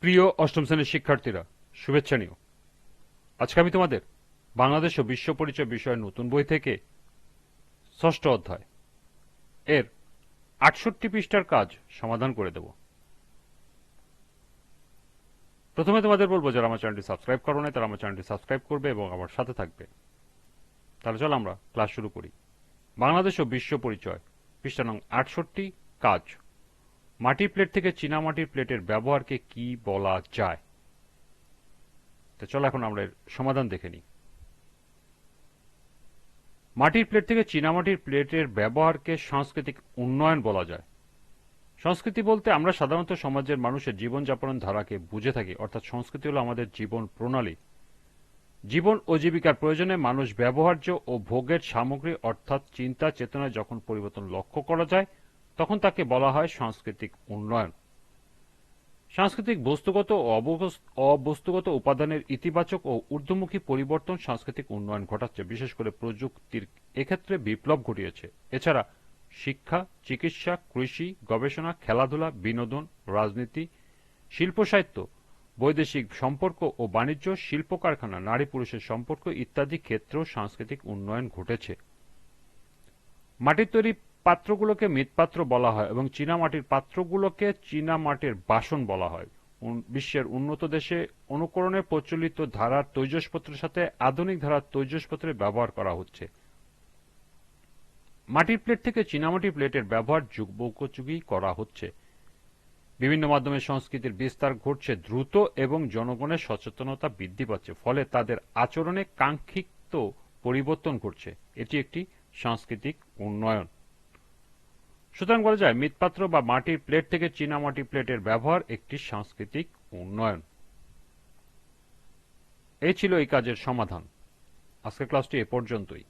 প্রিয় অষ্টম শ্রেণীর শিক্ষার্থীরা, শুভেচ্ছা নিও। আজকে আমি তোমাদের বাংলাদেশ ও বিশ্ব পরিচয় বিষয়ের নতুন বই থেকে ষষ্ঠ অধ্যায় এর ৬৮ পৃষ্ঠার কাজ সমাধান করে দেব। প্রথমে তোমাদের বলবো, যারা আমার চ্যানেলটি সাবস্ক্রাইব করো না তারা আমার চ্যানেলটি সাবস্ক্রাইব করবে এবং আমার সাথে থাকবে। তাহলে চলো আমরা ক্লাস শুরু করি। বাংলাদেশ ও বিশ্ব পরিচয়, পৃষ্ঠা নং ৬৮, কাজ। মাটির প্লেট থেকে চীনামাটির প্লেটের ব্যবহারকে কি বলা যায়? তো চলো এখন আমরা এর সমাধান দেখে নিই। মাটির প্লেট থেকে চীনামাটির প্লেটের ব্যবহারকে সাংস্কৃতিক উন্নয়ন বলা যায়। সংস্কৃতি বলতে আমরা সাধারণত সমাজের মানুষের জীবনযাপনের ধারাকে বুঝে থাকি, অর্থাৎ সংস্কৃতি হলো আমাদের জীবন প্রণালী। জীবন ও জীবিকার প্রয়োজনে মানুষ ব্যবহার্য ও ভোগের সামগ্রী অর্থাৎ চিন্তা চেতনায় যখন পরিবর্তন লক্ষ্য করা যায় তখন তাকে বলা হয় সাংস্কৃতিক উন্নয়ন। সাংস্কৃতিক বস্তুগত ও অবস্তুগত উপাদানের ইতিবাচক ও ঊর্ধ্বমুখী পরিবর্তন সাংস্কৃতিক উন্নয়ন ঘটাচ্ছে, বিশেষ করে প্রযুক্তির এক্ষেত্রে বিপ্লব ঘটিয়েছে। এছাড়া শিক্ষা, চিকিৎসা, কৃষি, গবেষণা, খেলাধুলা, বিনোদন, রাজনীতি, শিল্প সাহিত্য, বৈদেশিক সম্পর্ক ও বাণিজ্য, শিল্প কারখানা, নারী পুরুষের সম্পর্ক ইত্যাদি ক্ষেত্রেও সাংস্কৃতিক উন্নয়ন ঘটেছে। মাটির তৈরি পাত্রগুলোকে মৃৎপাত্র বলা হয় এবং চীনামাটির পাত্রগুলোকে চীনামাটির বাসন বলা হয়। বিশ্বের উন্নত দেশে অনুকরণের প্রচলিত ধারার তৈজসপত্রের সাথে আধুনিক ধারার তৈজসপত্রের ব্যবহার করা হচ্ছে। মাটির প্লেট থেকে চীনামাটির প্লেটের ব্যবহার যুগোপযোগী করা হচ্ছে। বিভিন্ন মাধ্যমে সংস্কৃতির বিস্তার ঘটছে দ্রুত এবং জনগণের সচেতনতা বৃদ্ধি পাচ্ছে, ফলে তাদের আচরণে কাঙ্ক্ষিত পরিবর্তন ঘটছে। এটি একটি সাংস্কৃতিক উন্নয়ন। সুতরাং বলা যায় মৃৎপাত্র বা মাটির প্লেট থেকে চীনামাটির প্লেটের ব্যবহার একটি সাংস্কৃতিক উন্নয়ন। এই ছিল এই কাজের সমাধান। আজকের ক্লাসটি এ পর্যন্তই।